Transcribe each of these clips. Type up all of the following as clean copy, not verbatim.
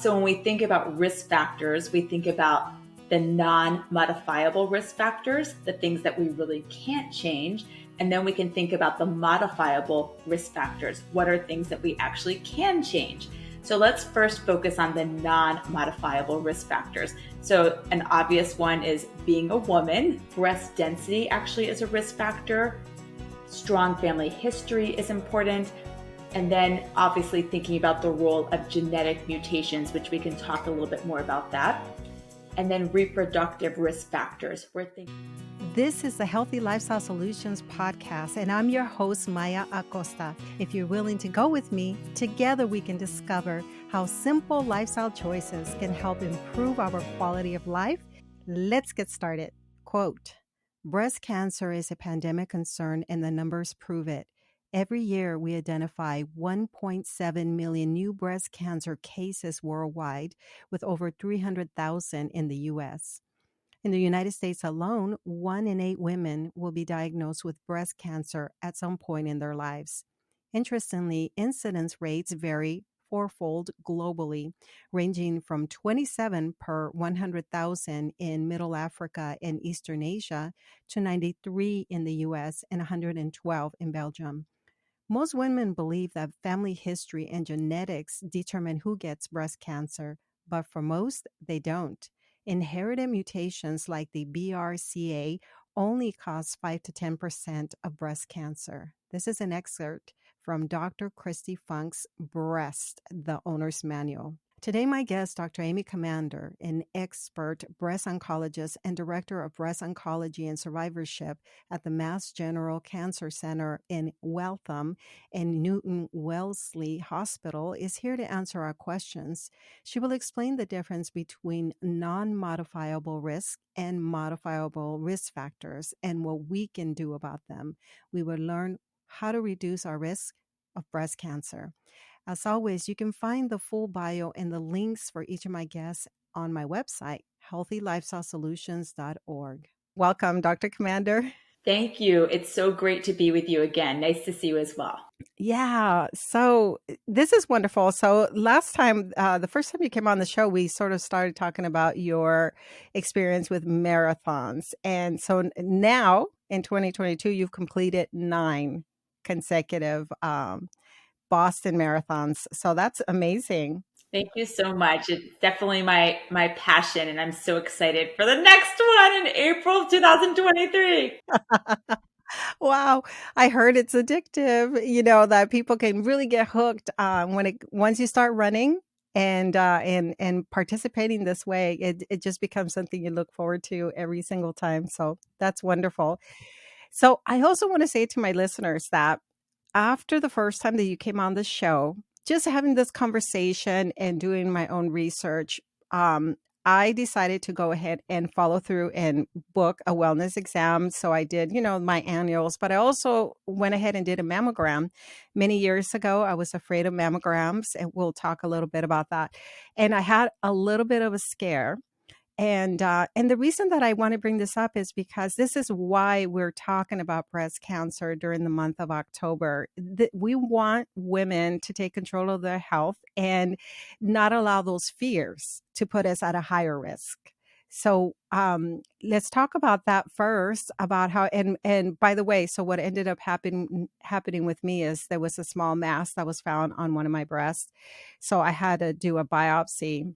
So when we think about risk factors, we think about the non-modifiable risk factors, the things that we really can't change. And then we can think about the modifiable risk factors. What are things that we actually can change? So let's first focus on the non-modifiable risk factors. So an obvious one is being a woman. Breast density actually is a risk factor. Strong family history is important. And then obviously thinking about the role of genetic mutations, which we can talk a little bit more about that. And then reproductive risk factors. This is the Healthy Lifestyle Solutions podcast, and I'm your host, Maya Acosta. If you're willing to go with me, together we can discover how simple lifestyle choices can help improve our quality of life. Let's get started. Quote, breast cancer is a pandemic concern and the numbers prove it. Every year, we identify 1.7 million new breast cancer cases worldwide, with over 300,000 in the U.S. In the United States alone, 1 in 8 women will be diagnosed with breast cancer at some point in their lives. Interestingly, incidence rates vary fourfold globally, ranging from 27 per 100,000 in Middle Africa and Eastern Asia to 93 in the U.S. and 112 in Belgium. Most women believe that family history and genetics determine who gets breast cancer, but for most, they don't. Inherited mutations like the BRCA only cause 5 to 10% of breast cancer. This is an excerpt from Dr. Christy Funk's Breast, the Owner's Manual. Today, my guest, Dr. Amy Comander, an expert breast oncologist and director of breast oncology and survivorship at the Mass General Cancer Center in Waltham and Newton Wellesley Hospital, is here to answer our questions. She will explain the difference between non-modifiable risk and modifiable risk factors and what we can do about them. We will learn how to reduce our risk of breast cancer. As always, you can find the full bio and the links for each of my guests on my website, healthylifestylesolutions.org. Welcome, Dr. Comander. Thank you. It's so great to be with you again. Nice to see you as well. Yeah, so this is wonderful. So last time, the first time you came on the show, we sort of started talking about your experience with marathons. And so now in 2022, you've completed 9 consecutive Boston marathons. So that's amazing. Thank you so much. It's definitely my passion, and I'm so excited for the next one in April of 2023. Wow. I heard it's addictive, that people can really get hooked once you start running and participating this way, it just becomes something you look forward to every single time. So that's wonderful. So I also want to say to my listeners that after the first time that you came on the show, just having this conversation and doing my own research, I decided to go ahead and follow through and book a wellness exam. So I did, my annuals, but I also went ahead and did a mammogram. Many years ago, I was afraid of mammograms, and we'll talk a little bit about that. And I had a little bit of a scare. And the reason that I want to bring this up is because this is why we're talking about breast cancer during the month of October. We want women to take control of their health and not allow those fears to put us at a higher risk. So let's talk about that first, about how, and by the way, so what ended up happening with me is there was a small mass that was found on one of my breasts. So I had to do a biopsy.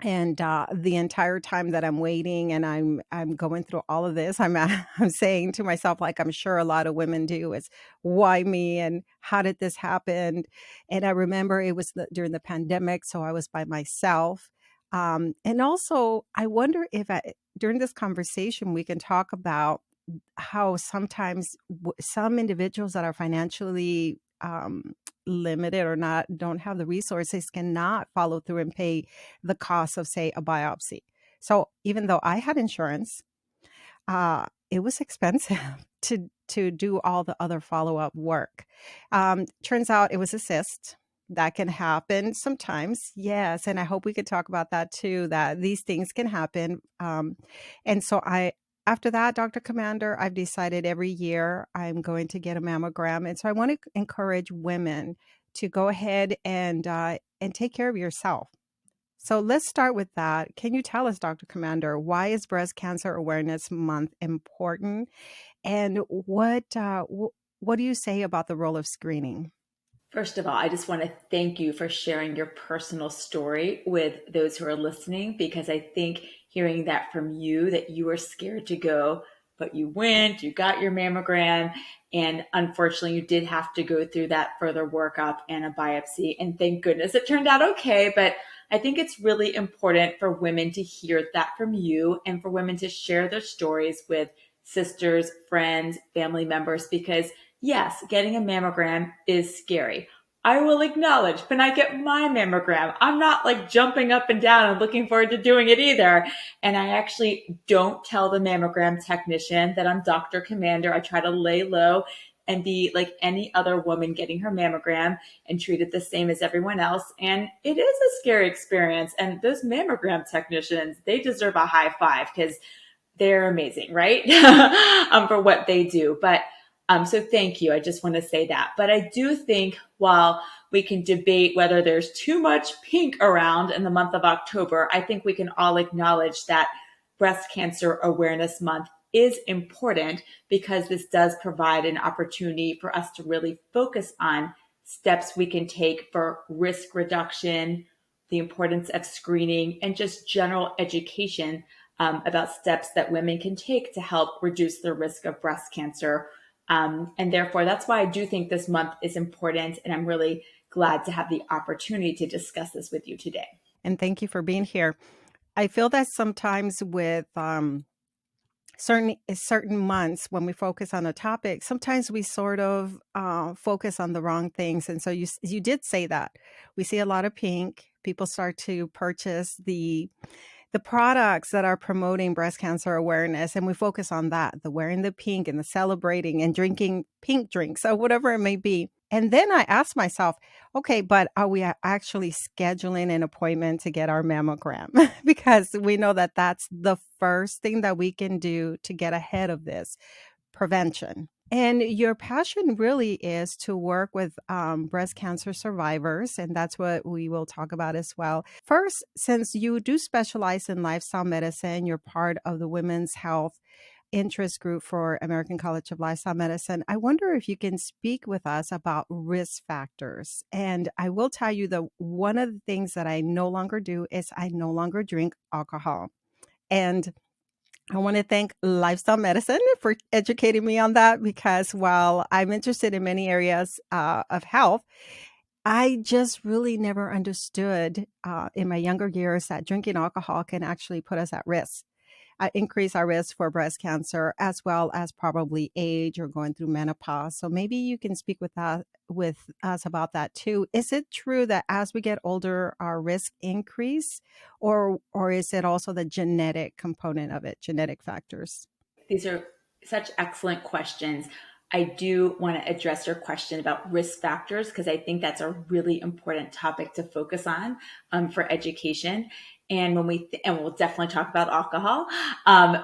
And the entire time that I'm waiting and I'm going through all of this, I'm saying to myself, like I'm sure a lot of women do, is why me and how did this happen? And I remember it was during the pandemic, so I was by myself. And also, I wonder if during this conversation we can talk about how sometimes some individuals that are financially limited or don't have the resources cannot follow through and pay the cost of, say, a biopsy. So even though I had insurance, it was expensive to do all the other follow-up work. Turns out it was a cyst. That can happen sometimes. Yes. And I hope we could talk about that too, that these things can happen. And so after that, Dr. Comander, I've decided every year I'm going to get a mammogram. And so I want to encourage women to go ahead and take care of yourself. So let's start with that. Can you tell us, Dr. Commander, why is Breast Cancer Awareness Month important? And what do you say about the role of screening? First of all, I just want to thank you for sharing your personal story with those who are listening, because I think hearing that from you, that you were scared to go, but you went, you got your mammogram, and unfortunately you did have to go through that further workup and a biopsy. And thank goodness it turned out okay. But I think it's really important for women to hear that from you, and for women to share their stories with sisters, friends, family members, because yes, getting a mammogram is scary. I will acknowledge when I get my mammogram, I'm not like jumping up and down and looking forward to doing it either. And I actually don't tell the mammogram technician that I'm Dr. Commander. I try to lay low and be like any other woman getting her mammogram and treat it the same as everyone else. And it is a scary experience. And those mammogram technicians, they deserve a high five, because they're amazing, right? For what they do. But so thank you. I just want to say that. But I do think, while we can debate whether there's too much pink around in the month of October, I think we can all acknowledge that Breast Cancer Awareness Month is important, because this does provide an opportunity for us to really focus on steps we can take for risk reduction, the importance of screening, and just general education about steps that women can take to help reduce the risk of breast cancer. And therefore, that's why I do think this month is important. And I'm really glad to have the opportunity to discuss this with you today. And thank you for being here. I feel that sometimes with certain months, when we focus on a topic, sometimes we sort of focus on the wrong things. And so you did say that we see a lot of pink. People start to purchase the products that are promoting breast cancer awareness, and we focus on that, the wearing the pink and the celebrating and drinking pink drinks or whatever it may be. And then I asked myself, okay, but are we actually scheduling an appointment to get our mammogram? Because we know that that's the first thing that we can do to get ahead of this: prevention. And your passion really is to work with breast cancer survivors, and that's what we will talk about as well. First, since you do specialize in lifestyle medicine, you're part of the Women's Health Interest Group for American College of Lifestyle Medicine. I wonder if you can speak with us about risk factors. And I will tell you that one of the things that I no longer do is I no longer drink alcohol. And I want to thank lifestyle medicine for educating me on that, because while I'm interested in many areas of health, I just really never understood in my younger years that drinking alcohol can actually put us at risk, increase our risk for breast cancer, as well as probably age or going through menopause. So maybe you can speak with us about that too. Is it true that as we get older, our risk increase, or is it also the genetic component of it, genetic factors? These are such excellent questions. I do want to address your question about risk factors, because I think that's a really important topic to focus on for education. And and we'll definitely talk about alcohol.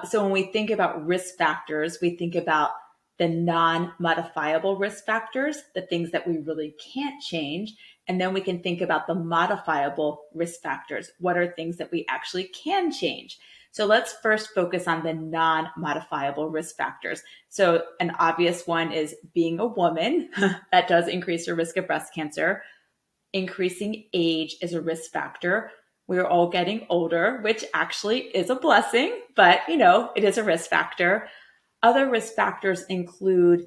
So when we think about risk factors, we think about the non-modifiable risk factors, the things that we really can't change. And then we can think about the modifiable risk factors. What are things that we actually can change? So let's first focus on the non-modifiable risk factors. So an obvious one is being a woman. That does increase your risk of breast cancer. Increasing age is a risk factor. We're all getting older, which actually is a blessing, but it is a risk factor. Other risk factors include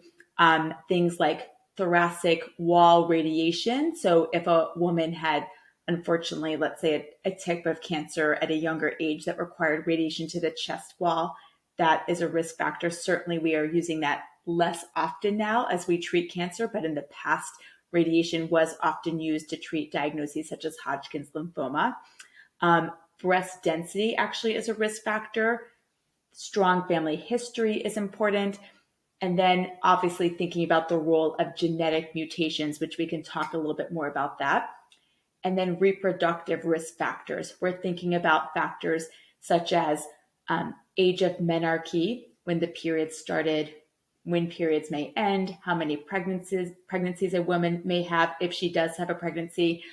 things like thoracic wall radiation. So if a woman had, unfortunately, let's say a type of cancer at a younger age that required radiation to the chest wall, that is a risk factor. Certainly, we are using that less often now as we treat cancer, but in the past, radiation was often used to treat diagnoses such as Hodgkin's lymphoma. Breast density actually is a risk factor. Strong family history is important. And then obviously thinking about the role of genetic mutations, which we can talk a little bit more about that. And then reproductive risk factors. We're thinking about factors such as age of menarche, when the period started, when periods may end, how many pregnancies a woman may have if she does have a pregnancy,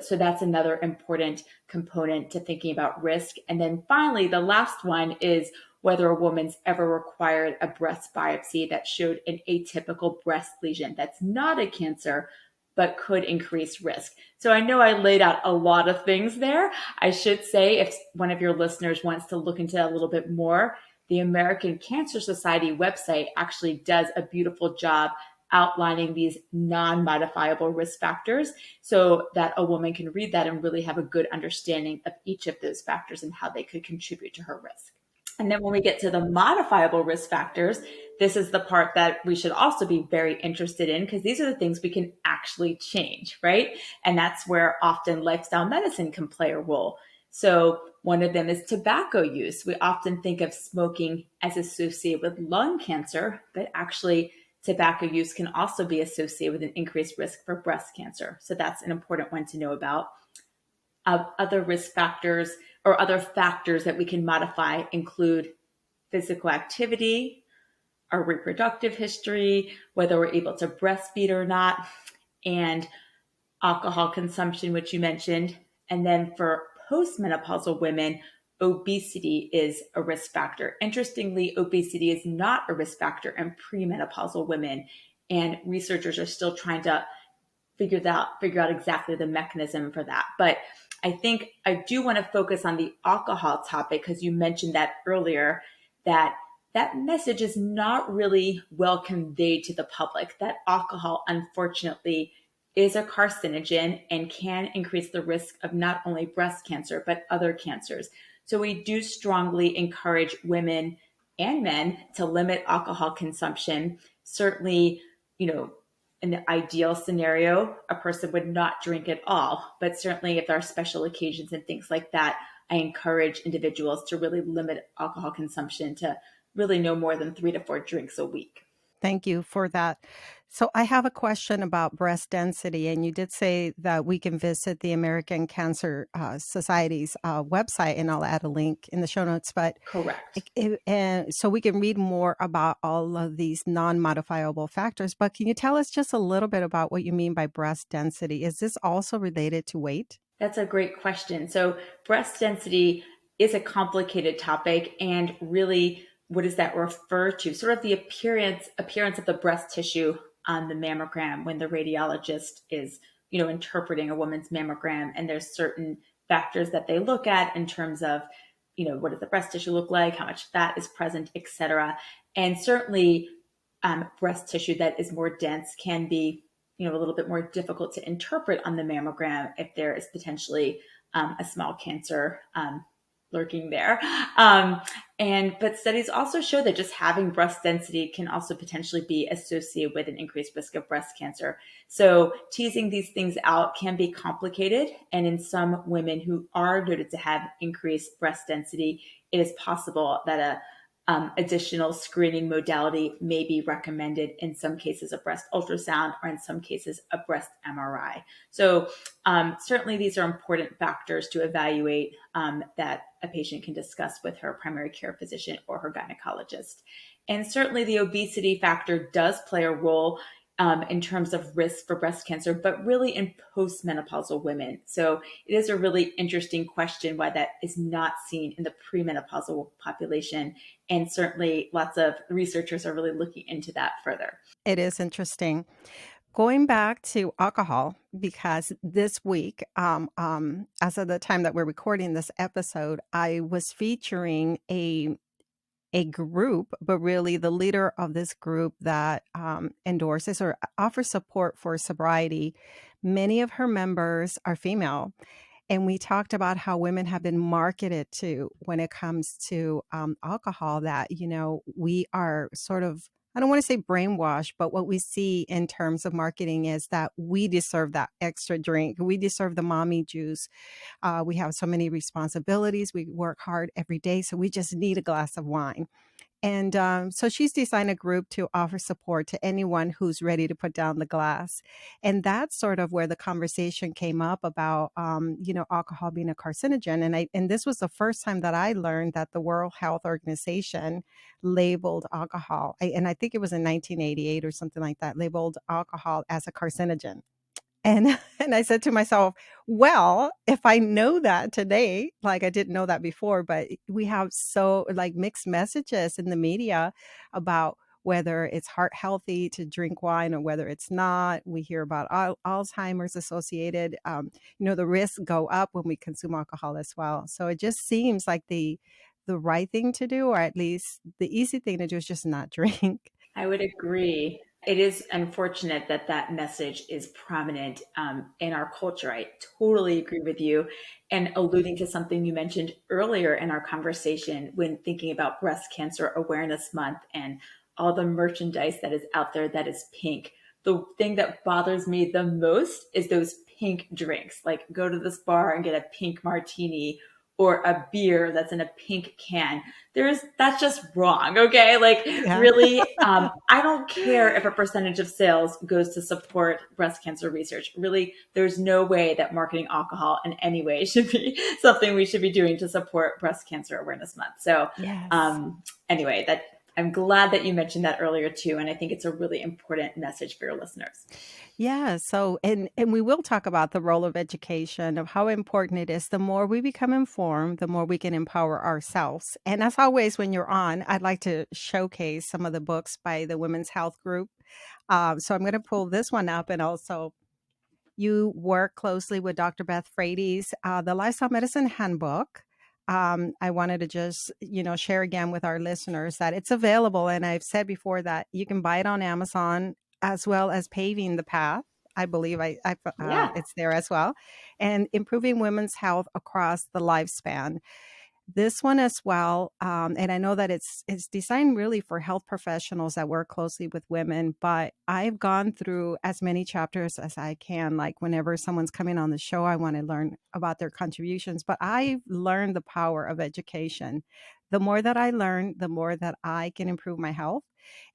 So that's another important component to thinking about risk. And then finally, the last one is whether a woman's ever required a breast biopsy that showed an atypical breast lesion that's not a cancer, but could increase risk. So I know I laid out a lot of things there. I should say, if one of your listeners wants to look into that a little bit more, the American Cancer Society website actually does a beautiful job outlining these non-modifiable risk factors so that a woman can read that and really have a good understanding of each of those factors and how they could contribute to her risk. And then when we get to the modifiable risk factors, this is the part that we should also be very interested in because these are the things we can actually change, right? And that's where often lifestyle medicine can play a role. So one of them is tobacco use. We often think of smoking as associated with lung cancer, but actually tobacco use can also be associated with an increased risk for breast cancer. So that's an important one to know about. Other risk factors or other factors that we can modify include physical activity, our reproductive history, whether we're able to breastfeed or not, and alcohol consumption, which you mentioned. And then for postmenopausal women, obesity is a risk factor. Interestingly, obesity is not a risk factor in premenopausal women. And researchers are still trying to figure out exactly the mechanism for that. But I think I do want to focus on the alcohol topic because you mentioned that earlier, that that message is not really well conveyed to the public, that alcohol, unfortunately, is a carcinogen and can increase the risk of not only breast cancer, but other cancers. So we do strongly encourage women and men to limit alcohol consumption. Certainly, in the ideal scenario, a person would not drink at all. But certainly, if there are special occasions and things like that, I encourage individuals to really limit alcohol consumption to really no more than 3 to 4 drinks a week. Thank you for that. So I have a question about breast density, and you did say that we can visit the American Cancer Society's website, and I'll add a link in the show notes. But Correct. and so we can read more about all of these non-modifiable factors. But can you tell us just a little bit about what you mean by breast density? Is this also related to weight? That's a great question. So, breast density is a complicated topic, and really, what does that refer to? Sort of the appearance of the breast tissue on the mammogram when the radiologist is, interpreting a woman's mammogram, and there's certain factors that they look at in terms of, what does the breast tissue look like, how much fat is present, etc. And certainly, breast tissue that is more dense can be a little bit more difficult to interpret on the mammogram if there is potentially a small cancer lurking there. But studies also show that just having breast density can also potentially be associated with an increased risk of breast cancer. So teasing these things out can be complicated. And in some women who are noted to have increased breast density, it is possible that a additional screening modality may be recommended in some cases a breast ultrasound or in some cases a breast MRI. So certainly these are important factors to evaluate that a patient can discuss with her primary care physician or her gynecologist. And certainly the obesity factor does play a role in terms of risk for breast cancer, but really in postmenopausal women. So it is a really interesting question why that is not seen in the premenopausal population. And certainly lots of researchers are really looking into that further. It is interesting. Going back to alcohol, because this week, as of the time that we're recording this episode, I was featuring a group, but really the leader of this group that endorses or offers support for sobriety. Many of her members are female. And we talked about how women have been marketed to when it comes to alcohol, that, we are sort of, I don't want to say brainwashed, but what we see in terms of marketing is that we deserve that extra drink. We deserve the mommy juice. We have so many responsibilities. We work hard every day. So we just need a glass of wine. And so she's designed a group to offer support to anyone who's ready to put down the glass. And that's sort of where the conversation came up about, alcohol being a carcinogen. And this was the first time that I learned that the World Health Organization labeled alcohol. And I think it was in 1988 or something like that, labeled alcohol as a carcinogen. And and I said to myself, well, if I know that today, like I didn't know that before, but we have so like mixed messages in the media about whether it's heart healthy to drink wine or whether it's not. We hear about Alzheimer's associated. The risks go up when we consume alcohol as well. So it just seems like the right thing to do, or at least the easy thing to do, is just not drink. I would agree. It is unfortunate that that message is prominent in our culture. I totally agree with you. And alluding to something you mentioned earlier in our conversation when thinking about Breast Cancer Awareness Month and all the merchandise that is out there that is pink. The thing that bothers me the most is those pink drinks. Like go to this bar and get a pink martini or a beer that's in a pink can. That's just wrong. Okay. Like Yeah. really, I don't care if a percentage of sales goes to support breast cancer research. Really, there's no way that marketing alcohol in any way should be something we should be doing to support Breast Cancer Awareness Month. So, Yes. anyway, that I'm glad that you mentioned that earlier too. And I think it's a really important message for your listeners. Yeah, so and we will talk about the role of education, of how important it is. The more we become informed, the more we can empower ourselves. And as always, when you're on, I'd like to showcase some of the books by the Women's Health Group. So I'm going to pull this one up, and also you work closely with Dr. Beth Frady's the Lifestyle Medicine Handbook. I wanted to just, share again with our listeners that it's available. And I've said before that you can buy it on Amazon as well as Paving the Path. I believe Yeah. it's there as well. And improving women's health across the lifespan. This one as well, and I know that it's designed really for health professionals that work closely with women, but I've gone through as many chapters as I can. Like whenever someone's coming on the show, I want to learn about their contributions, but I've learned the power of education. The more that I learn, the more that I can improve my health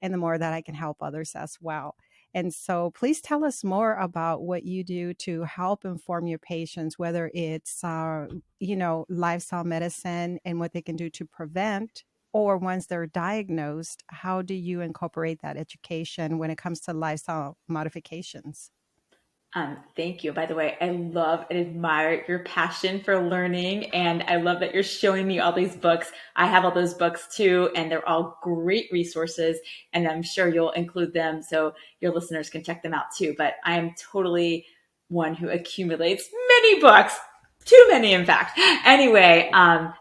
and the more that I can help others as well. And so please tell us more about what you do to help inform your patients, whether it's lifestyle medicine and what they can do to prevent, or once they're diagnosed, how do you incorporate that education when it comes to lifestyle modifications? Thank you. By the way, I love and admire your passion for learning, and I love that you're showing me all these books. I have all those books too, and they're all great resources, and I'm sure you'll include them so your listeners can check them out too. But I am totally one who accumulates many books, too many, in fact. Anyway,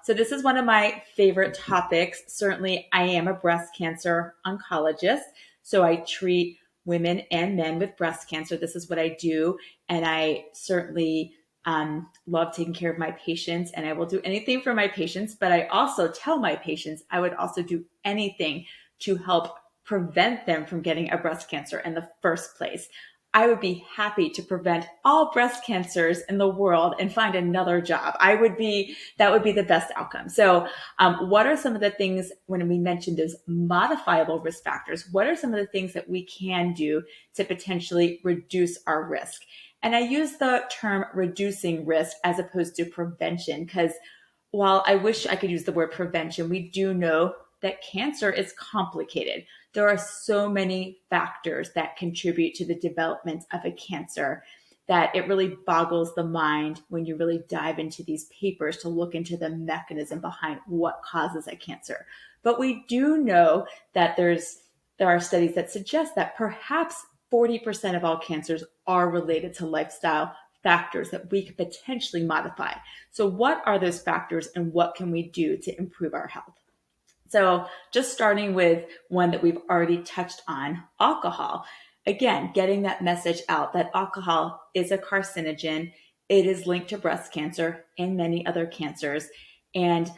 so this is one of my favorite topics. Certainly, I am a breast cancer oncologist, so I treat women and men with breast cancer. This is what I do. And I certainly love taking care of my patients, and I will do anything for my patients. But I also tell my patients I would also do anything to help prevent them from getting a breast cancer in the first place. I would be happy to prevent all breast cancers in the world and find another job. That would be the best outcome. So what are some of the things when we mentioned those modifiable risk factors? What are some of the things that we can do to potentially reduce our risk? And I use the term reducing risk as opposed to prevention, because while I wish I could use the word prevention, we do know that cancer is complicated. There are so many factors that contribute to the development of a cancer that it really boggles the mind when you really dive into these papers to look into the mechanism behind what causes a cancer. But we do know that there are studies that suggest that perhaps 40% of all cancers are related to lifestyle factors that we could potentially modify. So what are those factors and what can we do to improve our health? So just starting with one that we've already touched on, alcohol. Again, getting that message out that alcohol is a carcinogen. It is linked to breast cancer and many other cancers. And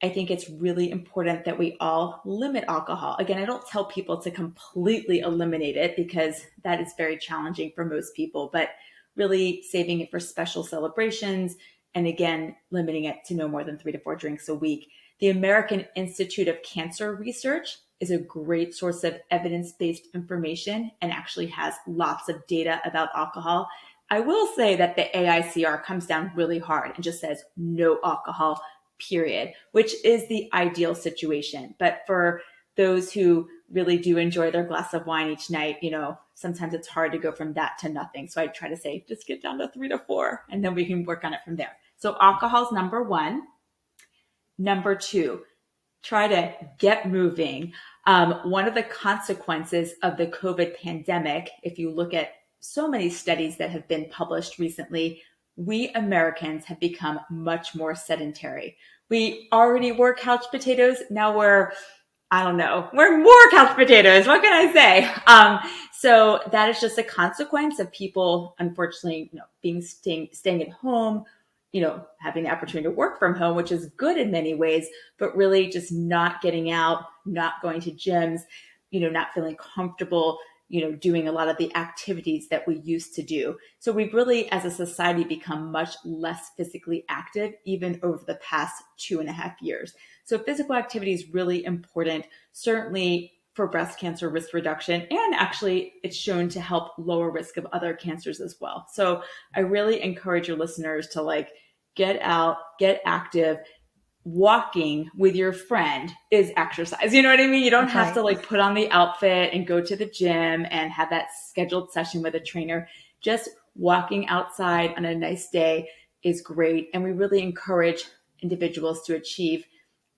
I think it's really important that we all limit alcohol. Again, I don't tell people to completely eliminate it because that is very challenging for most people, but really saving it for special celebrations. And again, limiting it to no more than 3 to 4 drinks a week. The American Institute of Cancer Research is a great source of evidence-based information and actually has lots of data about alcohol. I will say that the AICR comes down really hard and just says no alcohol, period, which is the ideal situation. But for those who really do enjoy their glass of wine each night, sometimes it's hard to go from that to nothing. So I try to say, just get down to 3 to 4, and then we can work on it from there. So alcohol's number one. Number two, try to get moving. One of the consequences of the COVID pandemic, if you look at so many studies that have been published recently, we Americans have become much more sedentary. We already were couch potatoes. Now we're more couch potatoes. What can I say? So that is just a consequence of people, unfortunately, staying at home, having the opportunity to work from home, which is good in many ways, but really just not getting out, not going to gyms, not feeling comfortable, doing a lot of the activities that we used to do. So we've really, as a society, become much less physically active, even over the past 2.5 years. So physical activity is really important, certainly for breast cancer risk reduction. And actually, it's shown to help lower risk of other cancers as well. So I really encourage your listeners to get out, get active. Walking with your friend is exercise. You know what I mean? You don't have to put on the outfit and go to the gym and have that scheduled session with a trainer. Just walking outside on a nice day is great. And we really encourage individuals to achieve,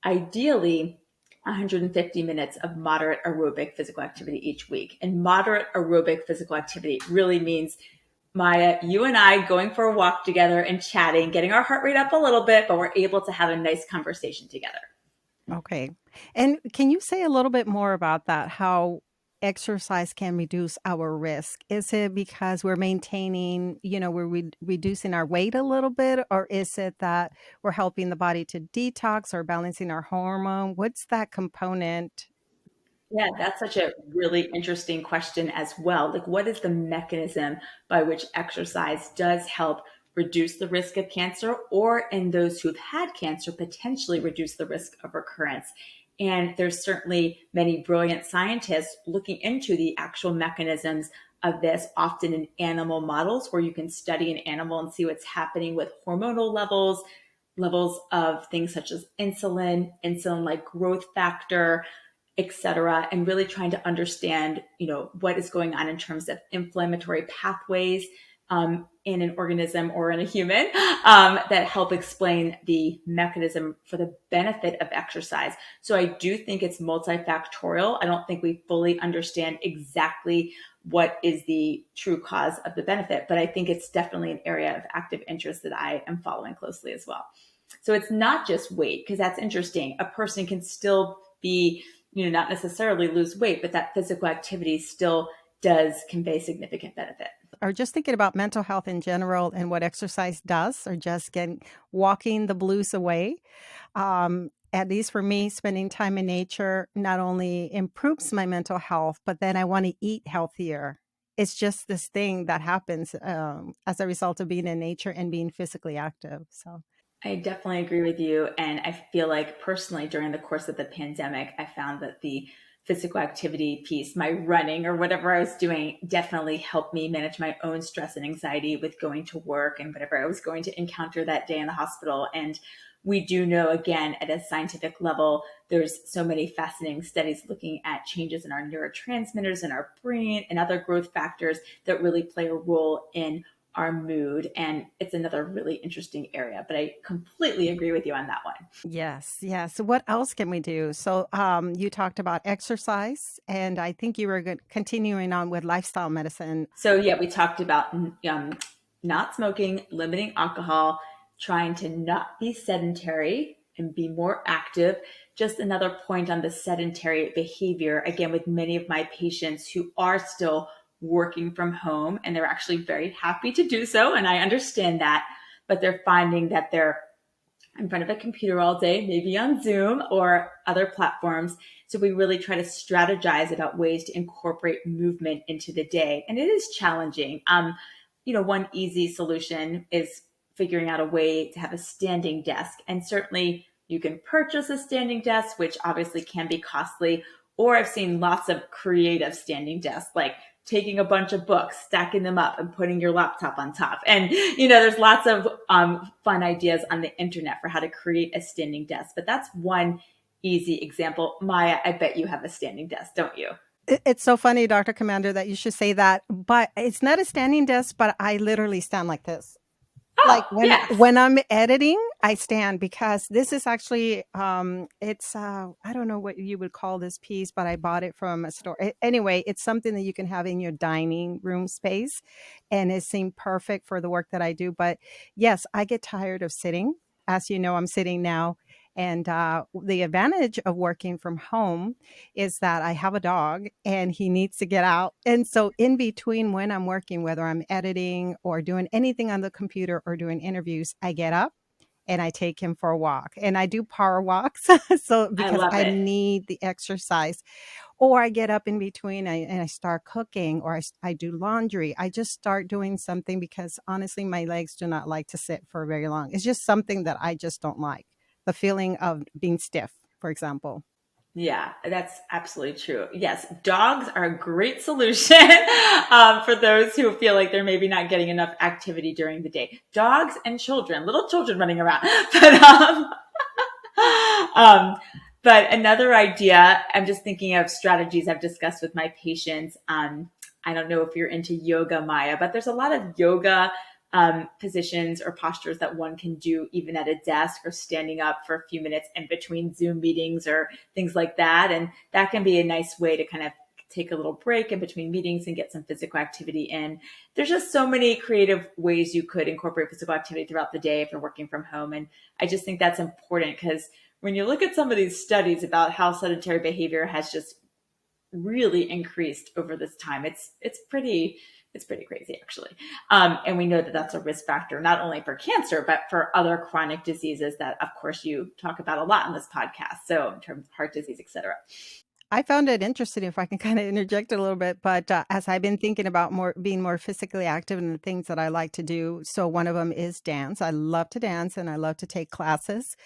ideally, 150 minutes of moderate aerobic physical activity each week. And moderate aerobic physical activity really means, Maya, you and I going for a walk together and chatting, getting our heart rate up a little bit, but we're able to have a nice conversation together. Okay. And can you say a little bit more about that? How exercise can reduce our risk? Is it because we're maintaining, we're reducing our weight a little bit, or is it that we're helping the body to detox or balancing our hormone? What's that component? Yeah, that's such a really interesting question as well. What is the mechanism by which exercise does help reduce the risk of cancer, or in those who've had cancer, potentially reduce the risk of recurrence? And there's certainly many brilliant scientists looking into the actual mechanisms of this, often in animal models, where you can study an animal and see what's happening with hormonal levels of things such as insulin-like growth factor, etc., and really trying to understand, what is going on in terms of inflammatory pathways in an organism or in a human that help explain the mechanism for the benefit of exercise. So I do think it's multifactorial. I don't think we fully understand exactly what is the true cause of the benefit, but I think it's definitely an area of active interest that I am following closely as well. So it's not just weight, because that's interesting. A person can still be, not necessarily lose weight, but that physical activity still does convey significant benefit. Or just thinking about mental health in general and what exercise does, or just walking the blues away. At least for me, spending time in nature not only improves my mental health, but then I want to eat healthier. It's just this thing that happens as a result of being in nature and being physically active. So I definitely agree with you. And I feel like personally, during the course of the pandemic, I found that the physical activity piece, my running or whatever I was doing, definitely helped me manage my own stress and anxiety with going to work and whatever I was going to encounter that day in the hospital. And we do know, again, at a scientific level, there's so many fascinating studies looking at changes in our neurotransmitters in our brain and other growth factors that really play a role in our mood. And it's another really interesting area, but I completely agree with you on that one. yes, yes. So what else can we do? So you talked about exercise, and I think you were continuing on with lifestyle medicine. So yeah, we talked about not smoking, limiting alcohol, trying to not be sedentary and be more active. Just another point on the sedentary behavior, again, with many of my patients who are still working from home, and they're actually very happy to do so. And I understand that, but they're finding that they're in front of a computer all day, maybe on Zoom or other platforms. So we really try to strategize about ways to incorporate movement into the day. And it is challenging. One easy solution is figuring out a way to have a standing desk. And certainly you can purchase a standing desk, which obviously can be costly. Or I've seen lots of creative standing desks, like taking a bunch of books, stacking them up, and putting your laptop on top. And, there's lots of fun ideas on the internet for how to create a standing desk. But that's one easy example. Maya, I bet you have a standing desk, don't you? It's so funny, Dr. Commander, that you should say that, but it's not a standing desk, but I literally stand like this. Like Oh, yes. when I'm editing, I stand because this is actually it's I don't know what you would call this piece, but I bought it from a store. Anyway, it's something that you can have in your dining room space, and it seemed perfect for the work that I do. But yes, I get tired of sitting. As you know, I'm sitting now. And the advantage of working from home is that I have a dog and he needs to get out. And so, in between when I'm working, whether I'm editing or doing anything on the computer or doing interviews, I get up and I take him for a walk. And I do power walks. So, I because love I it. need the exercise, or I get up in between and I start cooking, or I do laundry. I just start doing something because honestly, my legs do not like to sit for very long. It's just something that I just don't like, the feeling of being stiff, for example. Yeah, that's absolutely true. Yes, dogs are a great solution for those who feel like they're maybe not getting enough activity during the day. Dogs and children, little children running around. But um, but another idea, I'm just thinking of strategies I've discussed with my patients. I don't know if you're into yoga, Maya, but there's a lot of yoga positions or postures that one can do even at a desk or standing up for a few minutes in between Zoom meetings or things like that. And that can be a nice way to kind of take a little break in between meetings and get some physical activity in. There's just so many creative ways you could incorporate physical activity throughout the day if you're working from home. And I just think that's important because when you look at some of these studies about how sedentary behavior has just really increased over this time, it's pretty crazy actually. And we know that that's a risk factor not only for cancer but for other chronic diseases that, of course, you talk about a lot in this podcast. So in terms of heart disease, et cetera. I found it interesting, if I can kind of interject a little bit, but as I've been thinking about being more physically active in the things that I like to do, so one of them is dance. I love to dance and I love to take classes.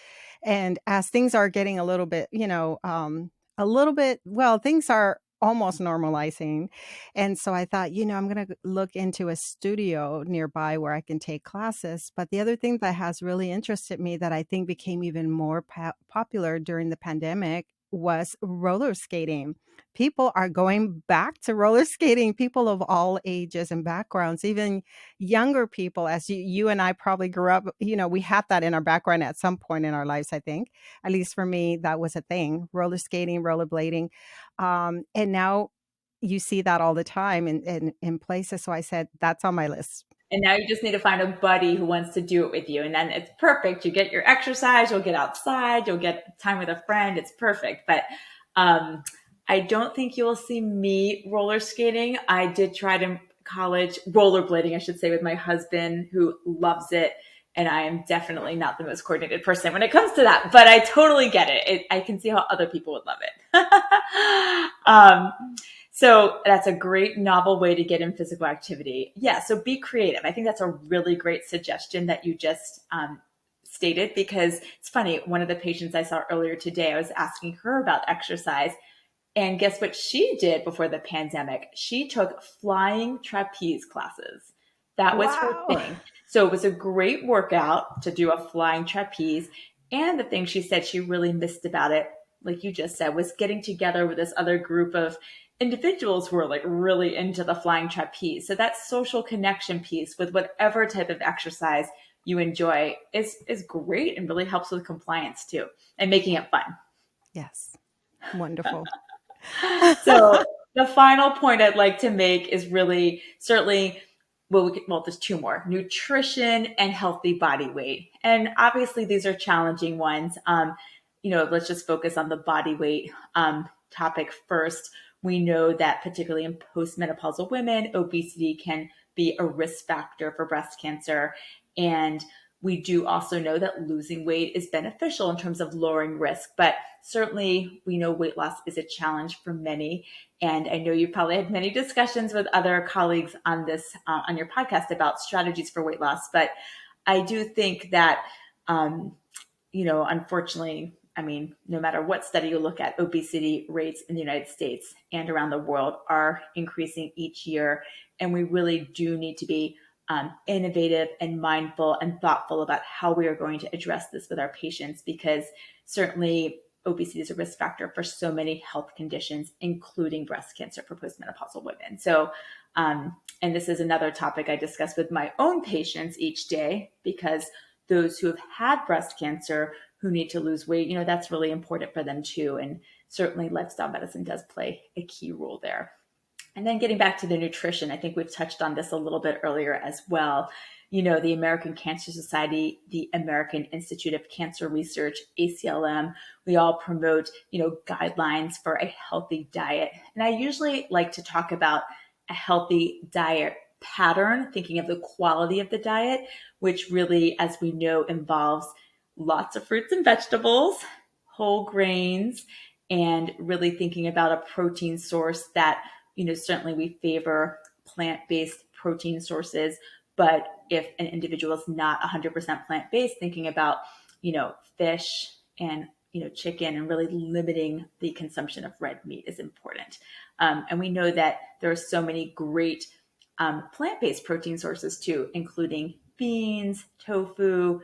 And as things are getting a little bit, a little bit, well, things are almost normalizing. And so I thought, I'm going to look into a studio nearby where I can take classes. But the other thing that has really interested me that I think became even more popular during the pandemic was roller skating. People are going back to roller skating, people of all ages and backgrounds, even younger people, as you and I probably grew up, we had that in our background at some point in our lives, I think. At least for me, that was a thing, roller skating, rollerblading. And now you see that all the time in places. So I said, that's on my list. And now you just need to find a buddy who wants to do it with you. And then it's perfect. You get your exercise, you'll get outside, you'll get time with a friend. It's perfect. But I don't think you will see me roller skating. I did try to college rollerblading, I should say, with my husband who loves it. And I am definitely not the most coordinated person when it comes to that, but I totally get it. I can see how other people would love it. So that's a great novel way to get in physical activity. Yeah, so be creative. I think that's a really great suggestion that you just stated, because it's funny. One of the patients I saw earlier today, I was asking her about exercise. And guess what she did before the pandemic? She took flying trapeze classes. That was her Wow. thing. So it was a great workout to do a flying trapeze. And the thing she said she really missed about it, like you just said, was getting together with this other group of individuals who were like really into the flying trapeze. So that social connection piece with whatever type of exercise you enjoy is great and really helps with compliance too and making it fun. Yes. Wonderful. So the final point I'd like to make is really certainly, there's two more: nutrition and healthy body weight. And obviously these are challenging ones. Let's just focus on the body weight topic first. We know that particularly in postmenopausal women, obesity can be a risk factor for breast cancer. And we do also know that losing weight is beneficial in terms of lowering risk, but certainly we know weight loss is a challenge for many. And I know you probably had many discussions with other colleagues on this, on your podcast, about strategies for weight loss. But I do think that, unfortunately, I mean, no matter what study you look at, obesity rates in the United States and around the world are increasing each year. And we really do need to be innovative and mindful and thoughtful about how we are going to address this with our patients, because certainly obesity is a risk factor for so many health conditions, including breast cancer for postmenopausal women. So, and this is another topic I discuss with my own patients each day, because those who have had breast cancer who need to lose weight, that's really important for them too. And certainly lifestyle medicine does play a key role there. And then getting back to the nutrition, I think we've touched on this a little bit earlier as well. The American Cancer Society, the American Institute of Cancer Research, ACLM, we all promote, guidelines for a healthy diet. And I usually like to talk about a healthy diet pattern, thinking of the quality of the diet, which really, as we know, involves lots of fruits and vegetables, whole grains, and really thinking about a protein source that, certainly we favor plant-based protein sources, but if an individual is not 100% plant-based, thinking about, fish and, chicken, and really limiting the consumption of red meat is important. And we know that there are so many great plant-based protein sources too, including beans, tofu,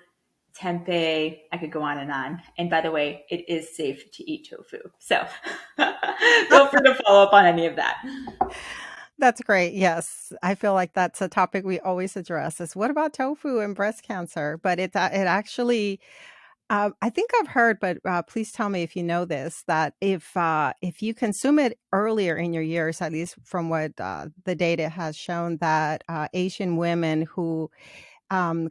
tempeh. I could go on and on. And by the way, it is safe to eat tofu. So feel free to follow up on any of that. That's great. Yes. I feel like that's a topic we always address is what about tofu and breast cancer? But it actually, I think I've heard, but please tell me if you know this, that if you consume it earlier in your years, at least from what the data has shown, that Asian women who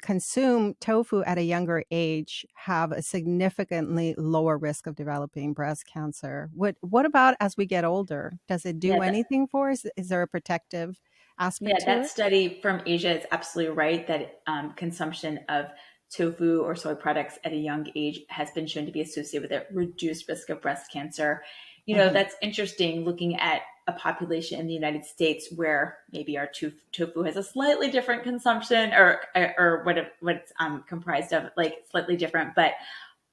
consume tofu at a younger age have a significantly lower risk of developing breast cancer. What about as we get older? Does it do Yeah, anything for us? Is there a protective aspect to that it? study from Asia is absolutely right that consumption of tofu or soy products at a young age has been shown to be associated with a reduced risk of breast cancer. Hmm. That's interesting looking at a population in the United States where maybe our tofu has a slightly different consumption or what it's comprised of, like slightly different, but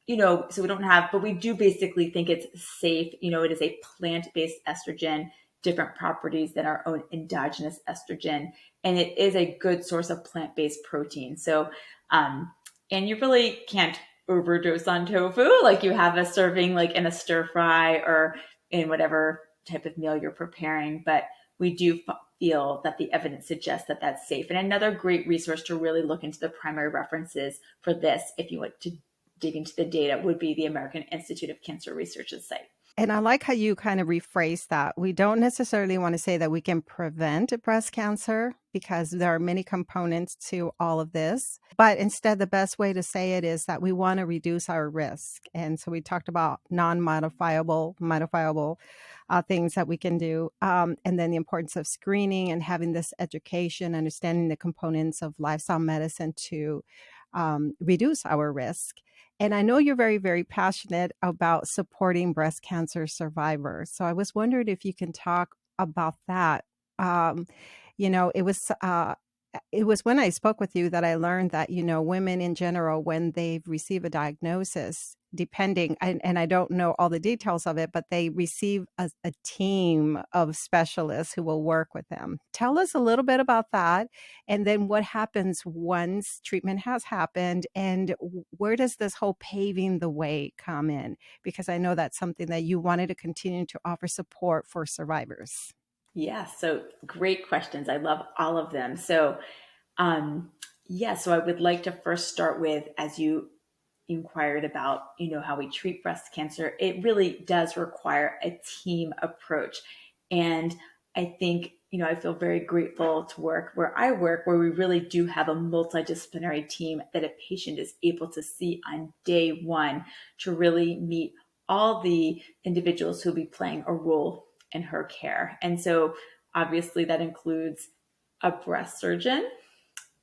so we don't have, but we do basically think it's safe. It is a plant-based estrogen, different properties than our own endogenous estrogen, and it is a good source of plant-based protein. So, and you really can't overdose on tofu. Like you have a serving, like in a stir fry or in whatever type of meal you're preparing, but we do feel that the evidence suggests that that's safe. And another great resource to really look into the primary references for this, if you want to dig into the data, would be the American Institute of Cancer Research's site. And I like how you kind of rephrase that. We don't necessarily want to say that we can prevent breast cancer because there are many components to all of this. But instead, the best way to say it is that we want to reduce our risk. And so we talked about non-modifiable, modifiable things that we can do. And then the importance of screening and having this education, understanding the components of lifestyle medicine to reduce our risk. And I know you're very, very passionate about supporting breast cancer survivors. So I was wondering if you can talk about that. Um, you know, it was it was when I spoke with you that I learned that, women in general, when they receive a diagnosis, depending, and I don't know all the details of it, but they receive a team of specialists who will work with them. Tell us a little bit about that. And then what happens once treatment has happened, and where does this whole paving the way come in? Because I know that's something that you wanted to continue to offer support for survivors. Yeah, so great questions. I love all of them. So, so I would like to first start with, as you inquired about, how we treat breast cancer, it really does require a team approach. And I think, I feel very grateful to work where I work, where we really do have a multidisciplinary team that a patient is able to see on day one to really meet all the individuals who'll be playing a role in her care. And so obviously that includes a breast surgeon,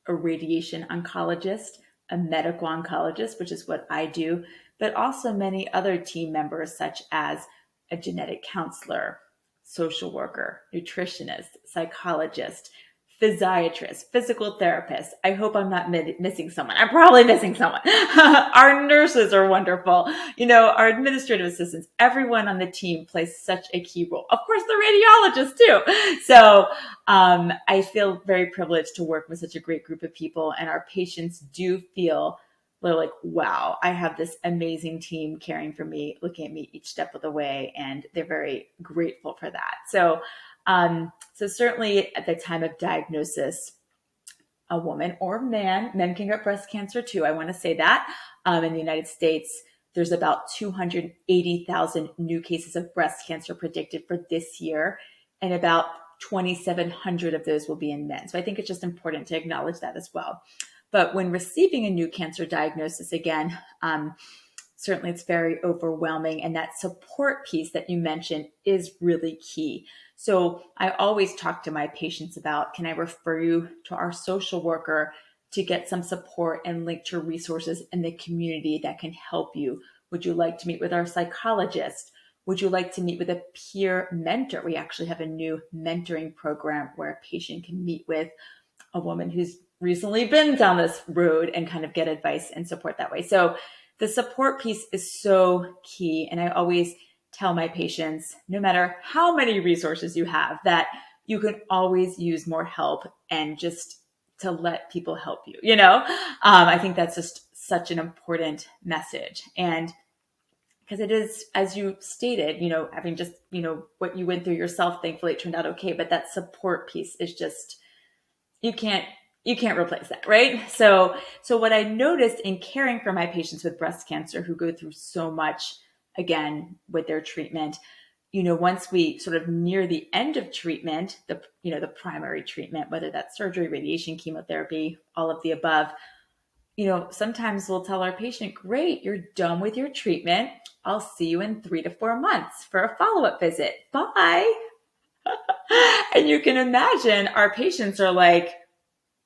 a radiation oncologist, a medical oncologist, which is what I do, but also many other team members, such as a genetic counselor, social worker, nutritionist, psychologist, physiatrist, physical therapist. I hope I'm not missing someone. I'm probably missing someone. Our nurses are wonderful. Our administrative assistants, everyone on the team plays such a key role. Of course, the radiologist too. So I feel very privileged to work with such a great group of people, and our patients do feel they're like, wow, I have this amazing team caring for me, looking at me each step of the way, and they're very grateful for that. So certainly at the time of diagnosis, a woman or man, men can get breast cancer too. I want to say that in the United States, there's about 280,000 new cases of breast cancer predicted for this year, and about 2,700 of those will be in men. So I think it's just important to acknowledge that as well. But when receiving a new cancer diagnosis, again, certainly it's very overwhelming. And that support piece that you mentioned is really key. So I always talk to my patients about, can I refer you to our social worker to get some support and link to resources in the community that can help you? Would you like to meet with our psychologist? Would you like to meet with a peer mentor? We actually have a new mentoring program where a patient can meet with a woman who's recently been down this road and kind of get advice and support that way. So the support piece is so key. And I always tell my patients, no matter how many resources you have, that you can always use more help, and just to let people help you, I think that's just such an important message. And because it is, as you stated, having just, what you went through yourself, thankfully it turned out okay. But that support piece is just, you can't replace that, right? So what I noticed in caring for my patients with breast cancer who go through so much, again, with their treatment, once we sort of near the end of treatment, the primary treatment, whether that's surgery, radiation, chemotherapy, all of the above, sometimes we'll tell our patient, great, you're done with your treatment. I'll see you in 3 to 4 months for a follow-up visit. Bye. And you can imagine our patients are like,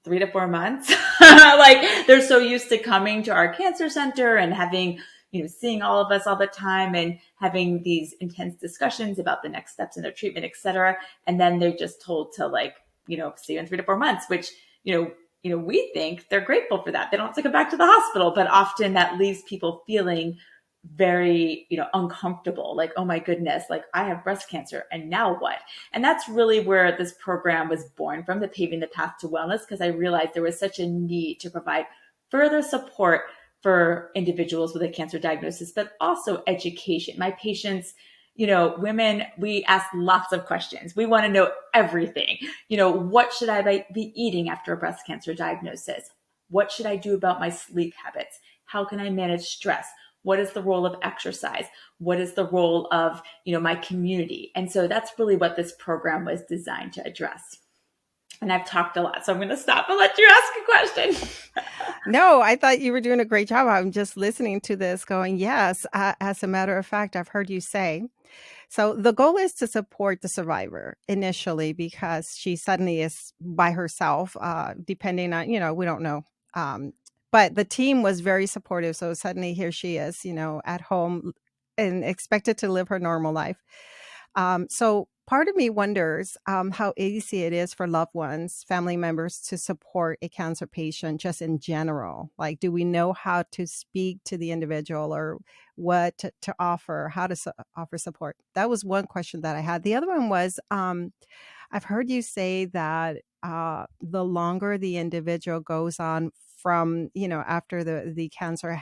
3 to 4 months. Like, they're so used to coming to our cancer center and having, seeing all of us all the time and having these intense discussions about the next steps in their treatment, et cetera. And then they're just told to, like, see you in 3 to 4 months, which, we think they're grateful for that. They don't have to go back to the hospital, but often that leaves people feeling very, uncomfortable, like, oh my goodness, like, I have breast cancer and now what? And that's really where this program was born from, the Paving the Path to Wellness, because I realized there was such a need to provide further support for individuals with a cancer diagnosis, but also education. My patients, women, we ask lots of questions. We want to know everything. What should I be eating after a breast cancer diagnosis? What should I do about my sleep habits? How can I manage stress? What is the role of exercise? What is the role of, my community? And so that's really what this program was designed to address. And I've talked a lot, so I'm going to stop and let you ask a question. No, I thought you were doing a great job. I'm just listening to this going, yes, as a matter of fact, I've heard you say. So the goal is to support the survivor initially because she suddenly is by herself, depending on, we don't know. But the team was very supportive. So suddenly here she is, at home and expected to live her normal life. So part of me wonders how easy it is for loved ones, family members to support a cancer patient just in general. Like, do we know how to speak to the individual or what to offer, how to offer support? That was one question that I had. The other one was, I've heard you say that the longer the individual goes on from, after the cancer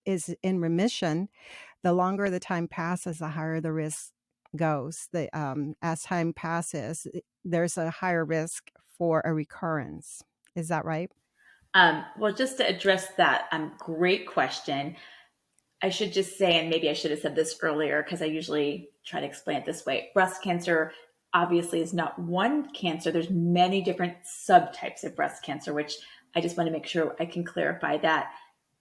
is in remission, the longer the time passes, the higher the risk goes. As time passes, there's a higher risk for a recurrence. Is that right? Well, just to address that, great question. I should just say, and maybe I should have said this earlier because I usually try to explain it this way. Breast cancer obviously is not one cancer. There's many different subtypes of breast cancer, which I just want to make sure I can clarify that.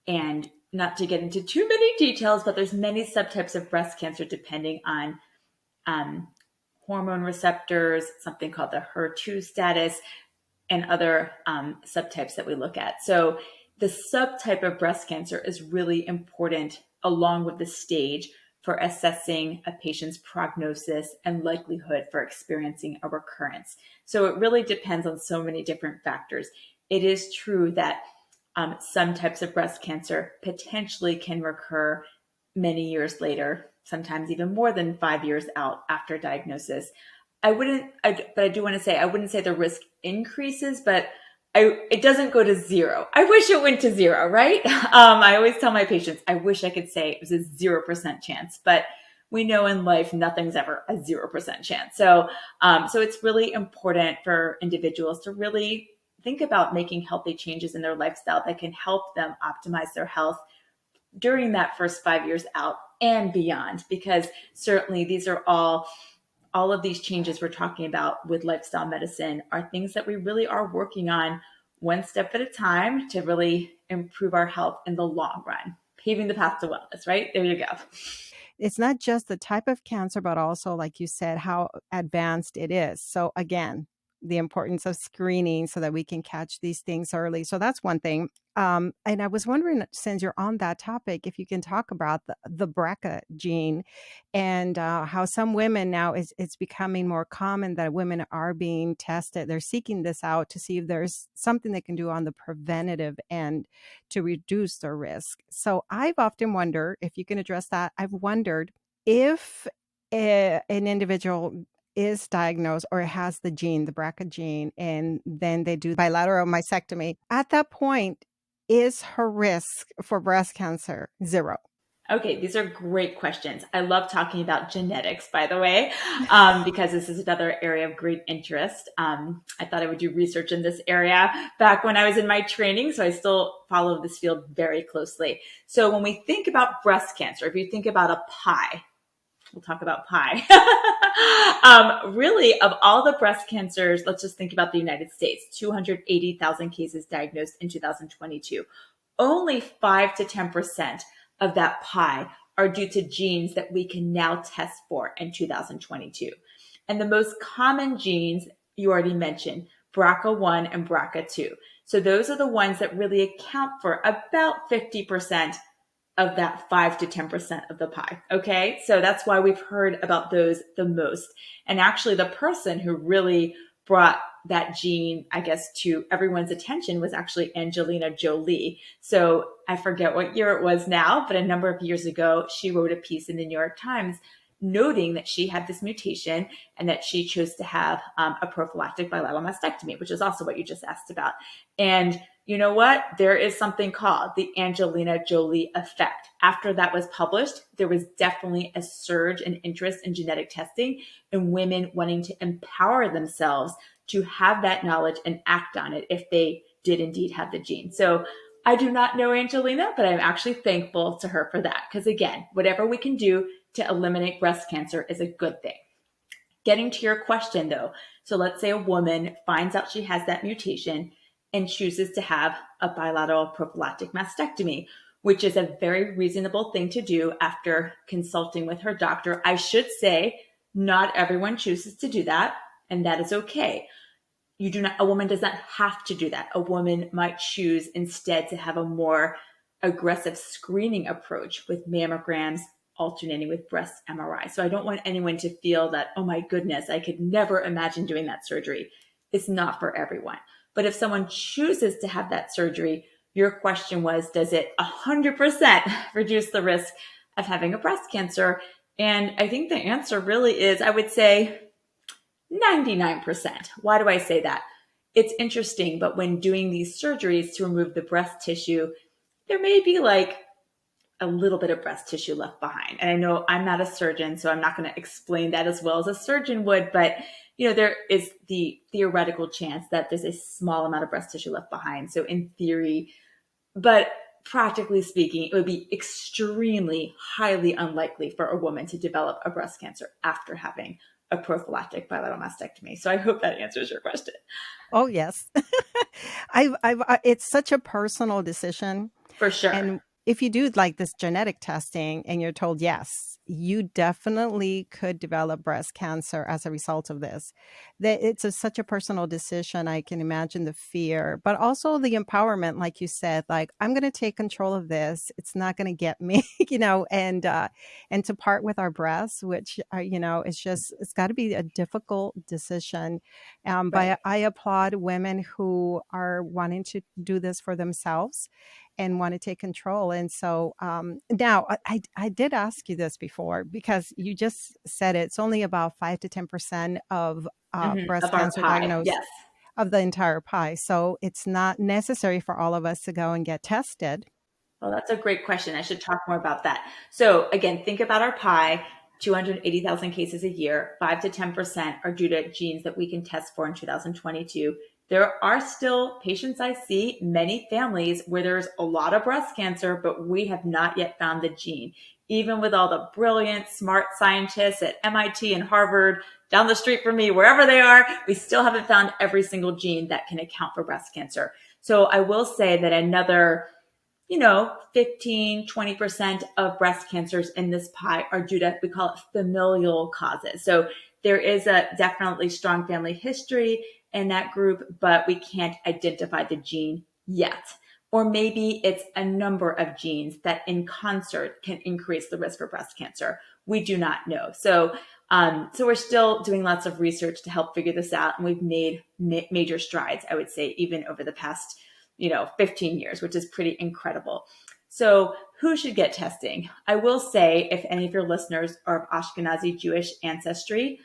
And not to get into too many details, but there's many subtypes of breast cancer depending on hormone receptors, something called the HER2 status, and other subtypes that we look at. So the subtype of breast cancer is really important along with the stage for assessing a patient's prognosis and likelihood for experiencing a recurrence. So it really depends on so many different factors. It is true that some types of breast cancer potentially can recur many years later, sometimes even more than 5 years out after diagnosis. But I do want to say, I wouldn't say the risk increases, but it doesn't go to zero. I wish it went to zero, right? I always tell my patients, I wish I could say it was a 0% chance, but we know in life nothing's ever a 0% chance. So it's really important for individuals to really think about making healthy changes in their lifestyle that can help them optimize their health during that first 5 years out and beyond, because certainly these are all of these changes we're talking about with lifestyle medicine are things that we really are working on one step at a time to really improve our health in the long run, paving the path to wellness, right? There you go. It's not just the type of cancer, but also, like you said, how advanced it is. So again, the importance of screening so that we can catch these things early. So that's one thing. And I was wondering, since you're on that topic, if you can talk about the BRCA gene and how some women now it's becoming more common that women are being tested. They're seeking this out to see if there's something they can do on the preventative end to reduce their risk. So I've often wondered if you can address that. I've wondered if an individual is diagnosed or has the gene, the BRCA gene, and then they do bilateral mastectomy. At that point, is her risk for breast cancer zero? Okay, these are great questions. I love talking about genetics, by the way, because this is another area of great interest. I thought I would do research in this area back when I was in my training, so I still follow this field very closely. So when we think about breast cancer, if you think about a pie, we'll talk about pie. Really, of all the breast cancers, let's just think about the United States, 280,000 cases diagnosed in 2022. Only 5 to 10% of that pie are due to genes that we can now test for in 2022. And the most common genes you already mentioned, BRCA1 and BRCA2. So those are the ones that really account for about 50% of that 5 to 10% of the pie. Okay. So that's why we've heard about those the most. And actually, the person who really brought that gene, I guess, to everyone's attention was actually Angelina Jolie. So I forget what year it was now, but a number of years ago, she wrote a piece in the New York Times noting that she had this mutation and that she chose to have a prophylactic bilateral mastectomy, which is also what you just asked about. And you know what? There is something called the Angelina Jolie effect. After that was published, there was definitely a surge in interest in genetic testing and women wanting to empower themselves to have that knowledge and act on it if they did indeed have the gene. So I do not know Angelina, but I'm actually thankful to her for that. Because again, whatever we can do to eliminate breast cancer is a good thing. Getting to your question though, so let's say a woman finds out she has that mutation and chooses to have a bilateral prophylactic mastectomy, which is a very reasonable thing to do after consulting with her doctor. I should say, not everyone chooses to do that, and that is okay. A woman does not have to do that. A woman might choose instead to have a more aggressive screening approach with mammograms alternating with breast MRI. So I don't want anyone to feel that, oh my goodness, I could never imagine doing that surgery. It's not for everyone. But if someone chooses to have that surgery, your question was, does it 100% reduce the risk of having a breast cancer? And I think the answer really is, I would say 99%. Why do I say that? It's interesting, but when doing these surgeries to remove the breast tissue, there may be like a little bit of breast tissue left behind. And I know I'm not a surgeon, so I'm not going to explain that as well as a surgeon would, but there is the theoretical chance that there's a small amount of breast tissue left behind. So in theory, but practically speaking, it would be extremely highly unlikely for a woman to develop a breast cancer after having a prophylactic bilateral mastectomy. So I hope that answers your question. Oh, yes. It's such a personal decision. For sure. And if you do like this genetic testing and you're told, yes, you definitely could develop breast cancer as a result of this, that such a personal decision. I can imagine the fear, but also the empowerment, like you said, like, I'm going to take control of this. It's not going to get me, and to part with our breasts, which, it's got to be a difficult decision. Right. But I applaud women who are wanting to do this for themselves and want to take control. And so now I did ask you this before because you just said it's only about 5 to 10% of breast Of our cancer pie. diagnosed Yes. of the entire pie. So it's not necessary for all of us to go and get tested. Well, that's a great question. I should talk more about that. So again, think about our pie. 280,000 cases a year, 5 to 10% are due to genes that we can test for in 2022. There are still patients I see, many families where there's a lot of breast cancer, but we have not yet found the gene. Even with all the brilliant, smart scientists at MIT and Harvard, down the street from me, wherever they are, we still haven't found every single gene that can account for breast cancer. So I will say that another 15, 20% of breast cancers in this pie are due to, we call it familial causes. So there is a definitely strong family history in that group, but we can't identify the gene yet. Or maybe it's a number of genes that in concert can increase the risk for breast cancer. We do not know. So we're still doing lots of research to help figure this out. And we've made major strides, I would say, even over the past 15 years, which is pretty incredible. So who should get testing? I will say, if any of your listeners are of Ashkenazi Jewish ancestry,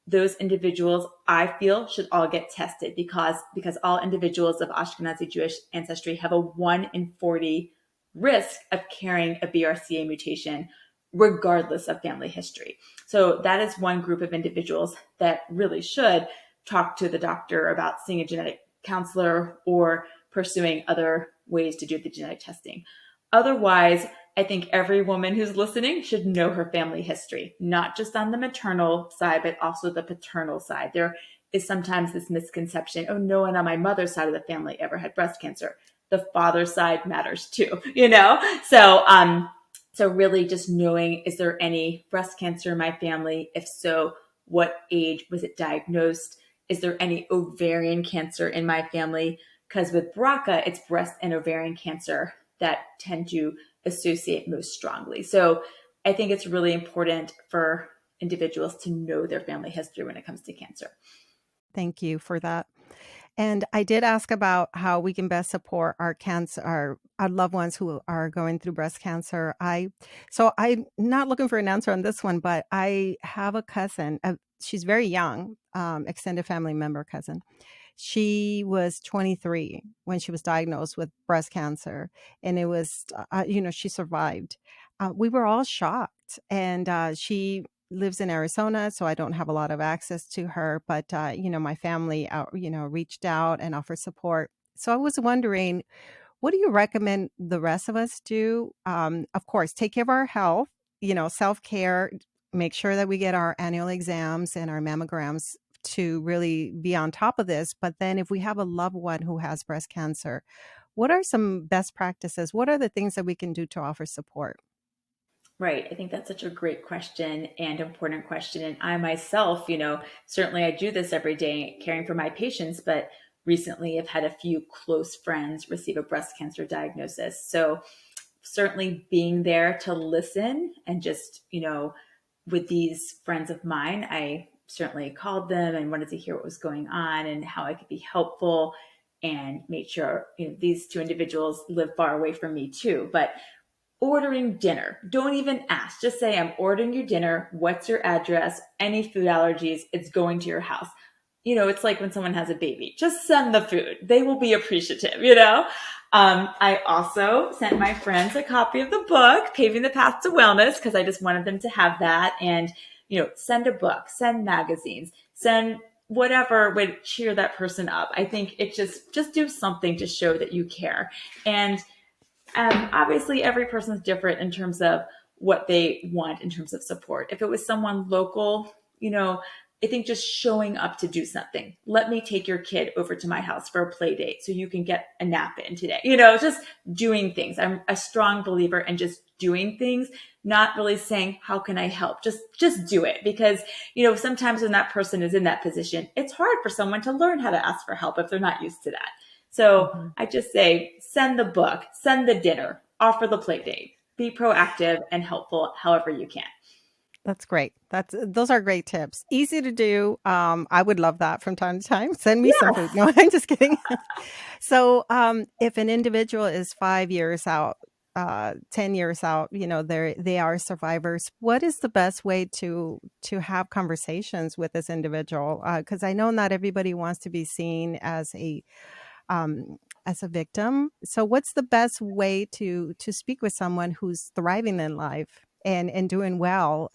those individuals I feel should all get tested because all individuals of Ashkenazi Jewish ancestry have a 1 in 40 risk of carrying a BRCA mutation, regardless of family history. So that is one group of individuals that really should talk to the doctor about seeing a genetic counselor or pursuing other ways to do the genetic testing. Otherwise, I think every woman who's listening should know her family history, not just on the maternal side, but also the paternal side. There is sometimes this misconception, oh, no one on my mother's side of the family ever had breast cancer. The father's side matters too, So really just knowing, is there any breast cancer in my family? If so, what age was it diagnosed? Is there any ovarian cancer in my family? Because with BRCA, it's breast and ovarian cancer that tend to associate most strongly. So I think it's really important for individuals to know their family history when it comes to cancer. Thank you for that. And I did ask about how we can best support our loved ones who are going through breast cancer. So I'm not looking for an answer on this one, but I have a cousin. She's very young, extended family member cousin. She was 23 when she was diagnosed with breast cancer, and it was, she survived. We were all shocked, and she lives in Arizona, so I don't have a lot of access to her. But my family, reached out and offered support. So I was wondering, what do you recommend the rest of us do? Of course, take care of our health. Self care. Make sure that we get our annual exams and our mammograms to really be on top of this. But then if we have a loved one who has breast cancer, what are some best practices? What are the things that we can do to offer support? Right. I think that's such a great question and important question. And I myself, certainly I do this every day caring for my patients, but recently I've had a few close friends receive a breast cancer diagnosis. So certainly being there to listen and just, with these friends of mine, I certainly called them and wanted to hear what was going on and how I could be helpful and made sure, these two individuals live far away from me too. But ordering dinner, don't even ask. Just say, I'm ordering your dinner. What's your address? Any food allergies? It's going to your house. It's like when someone has a baby, just send the food. They will be appreciative. I also sent my friends a copy of the book, Paving the Path to Wellness, because I just wanted them to have that. And, send a book, send magazines, send whatever would cheer that person up. I think it just do something to show that you care. And obviously, every person's different in terms of what they want in terms of support. If it was someone local, I think just showing up to do something. Let me take your kid over to my house for a play date so you can get a nap in today. Just doing things. I'm a strong believer in just doing things, not really saying, how can I help? Just do it. Because, sometimes when that person is in that position, it's hard for someone to learn how to ask for help if they're not used to that. So Mhm. I just say, send the book, send the dinner, offer the play date, be proactive and helpful however you can. That's great. Those are great tips. Easy to do. I would love that from time to time. Send me some food. Yes. No, I'm just kidding. So, if an individual is 5 years out 10 years out, they are survivors. What is the best way to have conversations with this individual? Because I know not everybody wants to be seen um, as a victim. So what's the best way to speak with someone who's thriving in life and doing well?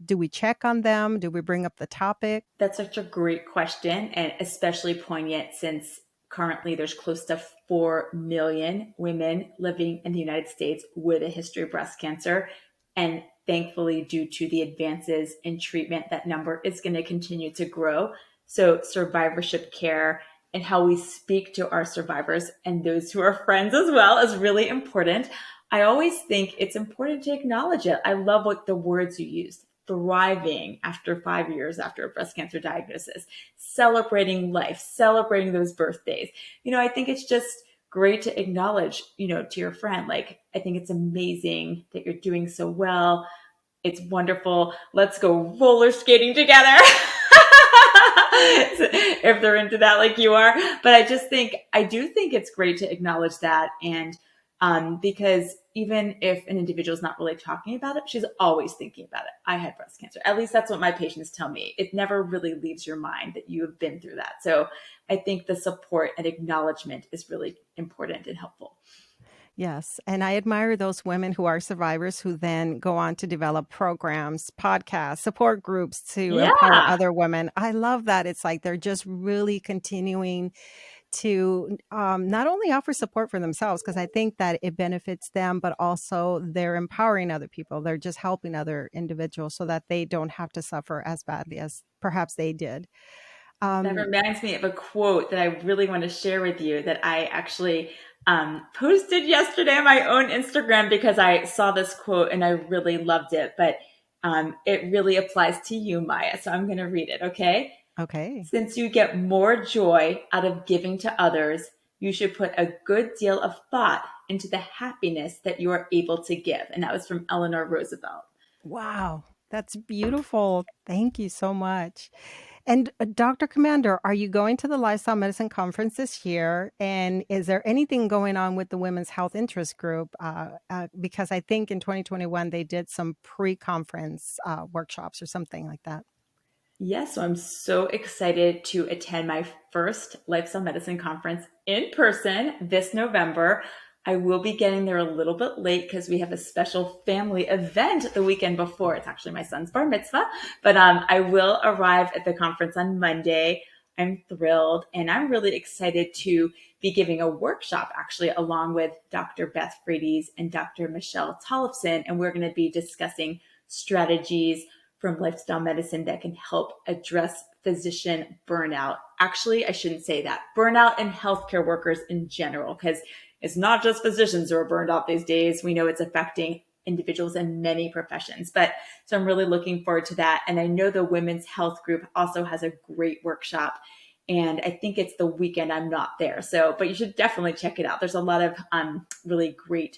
Do we check on them? Do we bring up the topic? That's such a great question, and especially poignant since currently there's close to 4 million women living in the United States with a history of breast cancer. And thankfully, due to the advances in treatment, that number is going to continue to grow. So, survivorship care and how we speak to our survivors and those who are friends as well is really important. I always think it's important to acknowledge it. I love what the words you used: thriving after 5 years after a breast cancer diagnosis, celebrating life, celebrating those birthdays. I think it's just great to acknowledge, to your friend, like, I think it's amazing that you're doing so well. It's wonderful. Let's go roller skating together. If they're into that like you are. But I do think it's great to acknowledge that. And because even if an individual is not really talking about it, she's always thinking about it. I had breast cancer. At least that's what my patients tell me. It never really leaves your mind that you have been through that. So I think the support and acknowledgement is really important and helpful. Yes. And I admire those women who are survivors who then go on to develop programs, podcasts, support groups to empower Yeah, other women. I love that. It's like they're just really continuing to not only offer support for themselves, because I think that it benefits them, but also they're empowering other people. They're just helping other individuals so that they don't have to suffer as badly as perhaps they did. that Um, reminds me of a quote that I really want to share with you that I actually posted yesterday on my own Instagram because I saw this quote and I really loved it. But it really applies to you, Maya. So I'm going to read it, okay? okay. Since you get more joy out of giving to others, you should put a good deal of thought into the happiness that you are able to give. And that was from Eleanor Roosevelt. Wow. That's beautiful. Thank you so much. And Dr. Commander, are you going to the Lifestyle Medicine Conference this year? And is there anything going on with the Women's Health Interest Group? Because I think in 2021 they did some pre-conference workshops or something like that. Yes, so I'm so excited to attend my first lifestyle medicine conference in person this November. I will be getting there a little bit late because we have a special family event the weekend before. It's actually my son's bar mitzvah, but I will arrive at the conference on Monday. I'm thrilled, and I'm really excited to be giving a workshop actually along with Dr. Beth Frates and Dr. Michelle Tollefson, and we're going to be discussing strategies from lifestyle medicine that can help address physician burnout. Actually, I shouldn't say that. Burnout in healthcare workers in general, because it's not just physicians who are burned out these days. We know it's affecting individuals in many professions. But so I'm really looking forward to that. And I know the Women's Health Group also has a great workshop. And I think it's the weekend I'm not there. So, but you should definitely check it out. There's a lot of really great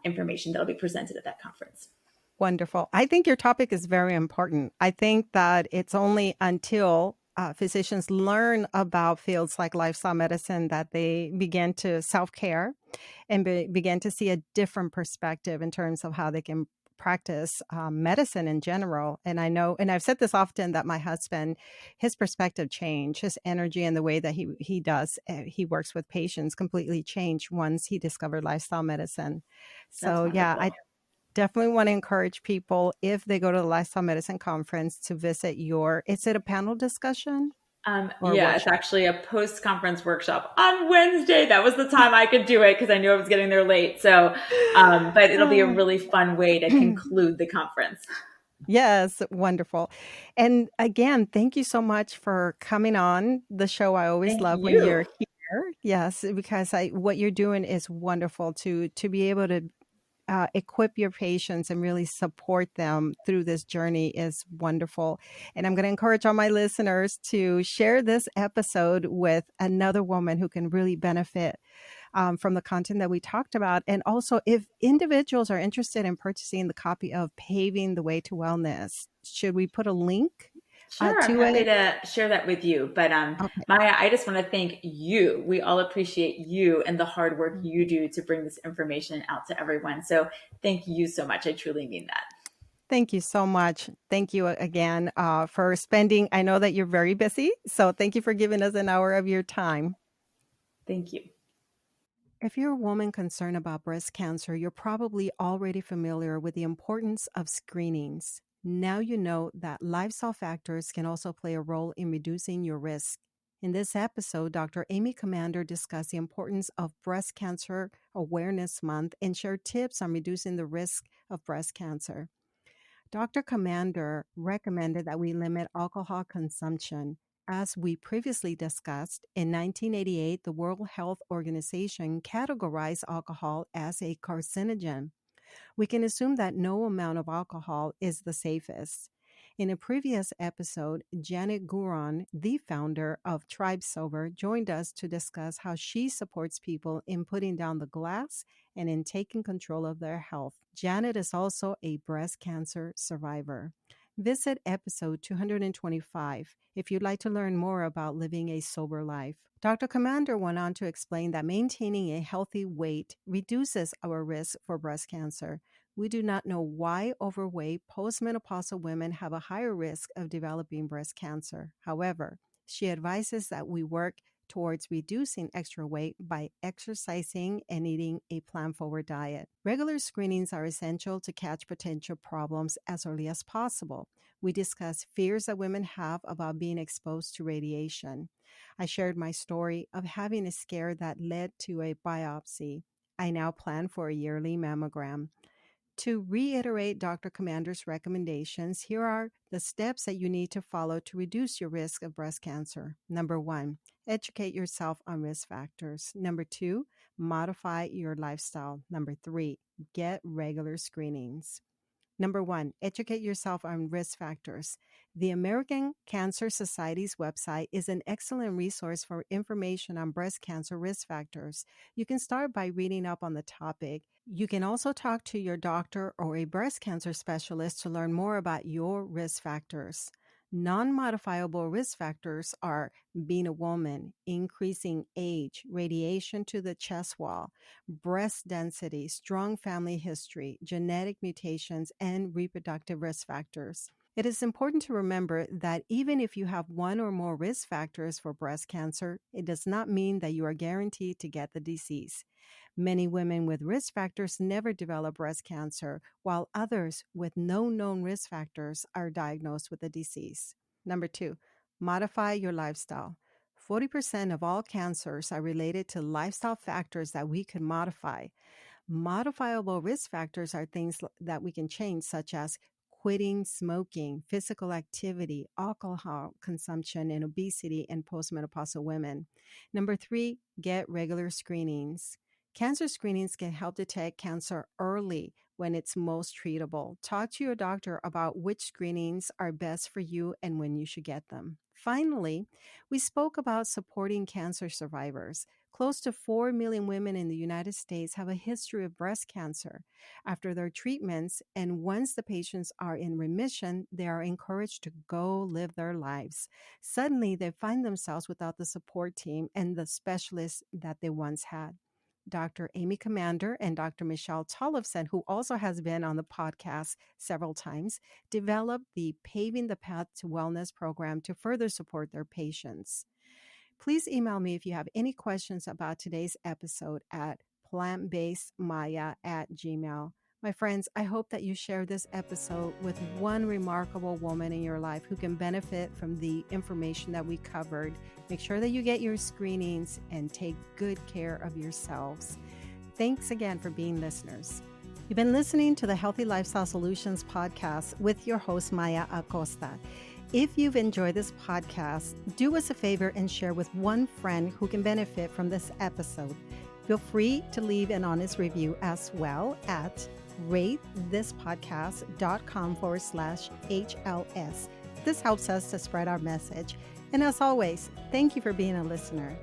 information that'll be presented at that conference. Wonderful. I think your topic is very important. I think that it's only until physicians learn about fields like lifestyle medicine that they begin to self-care and begin to see a different perspective in terms of how they can practice medicine in general. And I know, and I've said this often, that my husband, his perspective changed, his energy and the way that he works with patients completely changed once he discovered lifestyle medicine. That's So yeah, I wonderful. definitely want to encourage people, if they go to the Lifestyle Medicine Conference, to visit is it a panel discussion or a Yeah, it's workshop? actually a post-conference workshop on Wednesday. That was the time I could do it because I knew I was getting there late. So, but it'll be a Oh. really fun way to conclude the conference. Yes, wonderful. And again, thank you so much for coming on the show. I always Thank love when you. you're here. Yes, because what you're doing is wonderful to be able to equip your patients and really support them through this journey is wonderful. And I'm going to encourage all my listeners to share this episode with another woman who can really benefit from the content that we talked about. And also, if individuals are interested in purchasing the copy of Paving the Way to Wellness, should we put a link Sure, I'm 2 happy a. to share that with you. But Okay. Maya, I just want to thank you. We all appreciate you and the hard work you do to bring this information out to everyone. So thank you so much. I truly mean that. Thank you so much. Thank you again for spending. I know that you're very busy, so thank you for giving us an hour of your time. Thank you. If you're a woman concerned about breast cancer, you're probably already familiar with the importance of screenings. Now you know that lifestyle factors can also play a role in reducing your risk. In this episode, Dr. Amy Comander discussed the importance of Breast Cancer Awareness Month and shared tips on reducing the risk of breast cancer. Dr. Comander recommended that we limit alcohol consumption. As we previously discussed, in 1988, the World Health Organization categorized alcohol as a carcinogen. We can assume that no amount of alcohol is the safest. In a previous episode, Janet Guron, the founder of Tribe Sober, joined us to discuss how she supports people in putting down the glass and in taking control of their health. Janet is also a breast cancer survivor. Visit episode 225 if you'd like to learn more about living a sober life. Dr. Comander went on to explain that maintaining a healthy weight reduces our risk for breast cancer. We do not know why overweight postmenopausal women have a higher risk of developing breast cancer. However, she advises that we work towards reducing extra weight by exercising and eating a plan-forward diet. Regular screenings are essential to catch potential problems as early as possible. We discuss fears that women have about being exposed to radiation. I shared my story of having a scare that led to a biopsy. I now plan for a yearly mammogram. To reiterate Dr. Comander's recommendations, here are the steps that you need to follow to reduce your risk of breast cancer. Number 1, educate yourself on risk factors. Number 2, modify your lifestyle. Number 3, get regular screenings. Number 1, educate yourself on risk factors. The American Cancer Society's website is an excellent resource for information on breast cancer risk factors. You can start by reading up on the topic. You can also talk to your doctor or a breast cancer specialist to learn more about your risk factors. Non-modifiable risk factors are being a woman, increasing age, radiation to the chest wall, breast density, strong family history, genetic mutations, and reproductive risk factors. It is important to remember that even if you have one or more risk factors for breast cancer, it does not mean that you are guaranteed to get the disease. Many women with risk factors never develop breast cancer, while others with no known risk factors are diagnosed with the disease. Number 2, modify your lifestyle. 40% of all cancers are related to lifestyle factors that we could modify. Modifiable risk factors are things that we can change, such as quitting smoking, physical activity, alcohol consumption, and obesity in postmenopausal women. Number 3, get regular screenings. Cancer screenings can help detect cancer early when it's most treatable. Talk to your doctor about which screenings are best for you and when you should get them. Finally, we spoke about supporting cancer survivors. Close to 4 million women in the United States have a history of breast cancer. After their treatments, and once the patients are in remission, they are encouraged to go live their lives. Suddenly, they find themselves without the support team and the specialists that they once had. Dr. Amy Comander and Dr. Michelle Tollefson, who also has been on the podcast several times, developed the Paving the Path to Wellness program to further support their patients. Please email me if you have any questions about today's episode at plantbasedmaya@gmail.com. My friends, I hope that you share this episode with one remarkable woman in your life who can benefit from the information that we covered. Make sure that you get your screenings and take good care of yourselves. Thanks again for being listeners. You've been listening to the Healthy Lifestyle Solutions podcast with your host, Maya Acosta. If you've enjoyed this podcast, do us a favor and share with one friend who can benefit from this episode. Feel free to leave an honest review as well at ratethispodcast.com/HLS. This helps us to spread our message. And as always, thank you for being a listener.